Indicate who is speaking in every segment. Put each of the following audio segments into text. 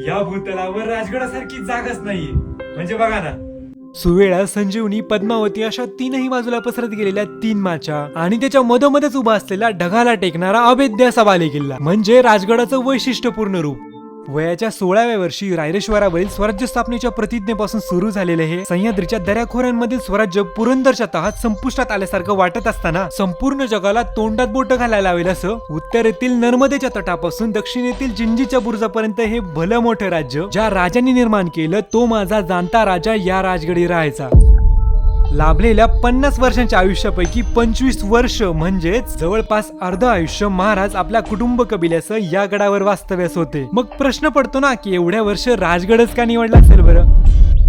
Speaker 1: या भूतलावर राजगडासारखी जागाच नाहीये. म्हणजे बघा ना,
Speaker 2: सुवेळा, संजीवनी, पद्मावती अशा तीनही बाजूला पसरत गेलेल्या 3 माच्या आणि त्याच्या मधोमध्येच उभा असलेला ढगाला टेकणारा अभेद्य असा बालेकिल्ला म्हणजे राजगडाचं वैशिष्ट्यपूर्ण रूप. वयाच्या 16व्या वर्षी रायरेश्वरावरील स्वराज्य स्थापनेच्या प्रतिज्ञेपासून सुरू झालेले हे सह्याद्रीच्या दऱ्याखोऱ्यांमधील स्वराज्य पुरंदरच्या तहात संपुष्टात आल्यासारखं वाटत असताना संपूर्ण जगाला तोंडात बोट घालायला लावेल असं उत्तरेतील नर्मदेच्या तटापासून दक्षिणेतील जिंजीच्या बुरुजापर्यंत हे भलं मोठं राज्य ज्या राजांनी निर्माण केलं तो माझा जाणता राजा या राजगडी राहायचा. लाभलेल्या 50 वर्षांच्या आयुष्यापैकी 25 वर्ष म्हणजेच जवळपास अर्ध आयुष्य महाराज आपल्या कुटुंब कबिल्यासह या गडावर वास्तव्यास होते. मग प्रश्न पडतो ना की एवढ्या वर्ष राजगडच का निवडला असेल बरं?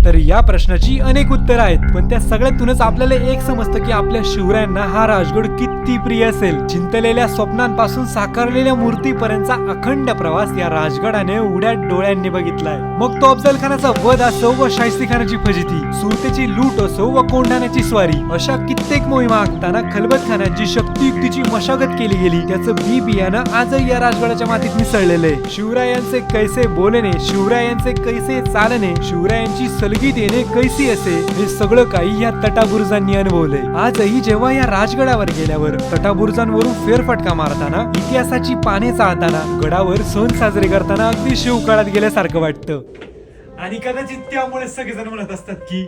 Speaker 2: तर या प्रश्नाची अनेक उत्तरं आहेत, पण त्या सगळ्यातूनच आपल्याला एक समजतं की आपल्या शिवरायांना हा राजगड किती प्रिय असेल. चिंतलेल्या स्वप्नांपासून साकारलेल्या मूर्तीपर्यंतचा अखंड प्रवास या राजगडाने उघड्या डोळ्यांनी बघितलाय. मग तो अफजल खानाचा वध असो व शाहिस्ते खानाची फजिती, सुरतेची लूट असो व कोंढाण्याची स्वारी, अशा कित्येक मोहिमा आखताना खलबत खानाची शक्तियुक्तीची मशागत केली गेली. त्याचं बी बियाणं आजही या राजगडाच्या मातीत मिसळलेलं आहे. शिवरायांचे कैसे बोलणे, शिवरायांचे कैसे चालणे, शिवरायांची सलगी देणे कैसी असे, हे सगळं काही या तटाबुरुजांनी अनुभवलंय. आजही जेव्हा या राजगडावर गेल्यावर तटाबुरुजांवरून फेरफटका मारताना, इतिहासाची पाने चाळताना, गडावर सण साजरे करताना अगदी शिवकाळात गेल्यासारखं वाटतं.
Speaker 1: आणि कदाचित त्यामुळे सगळेजण म्हणत असतात की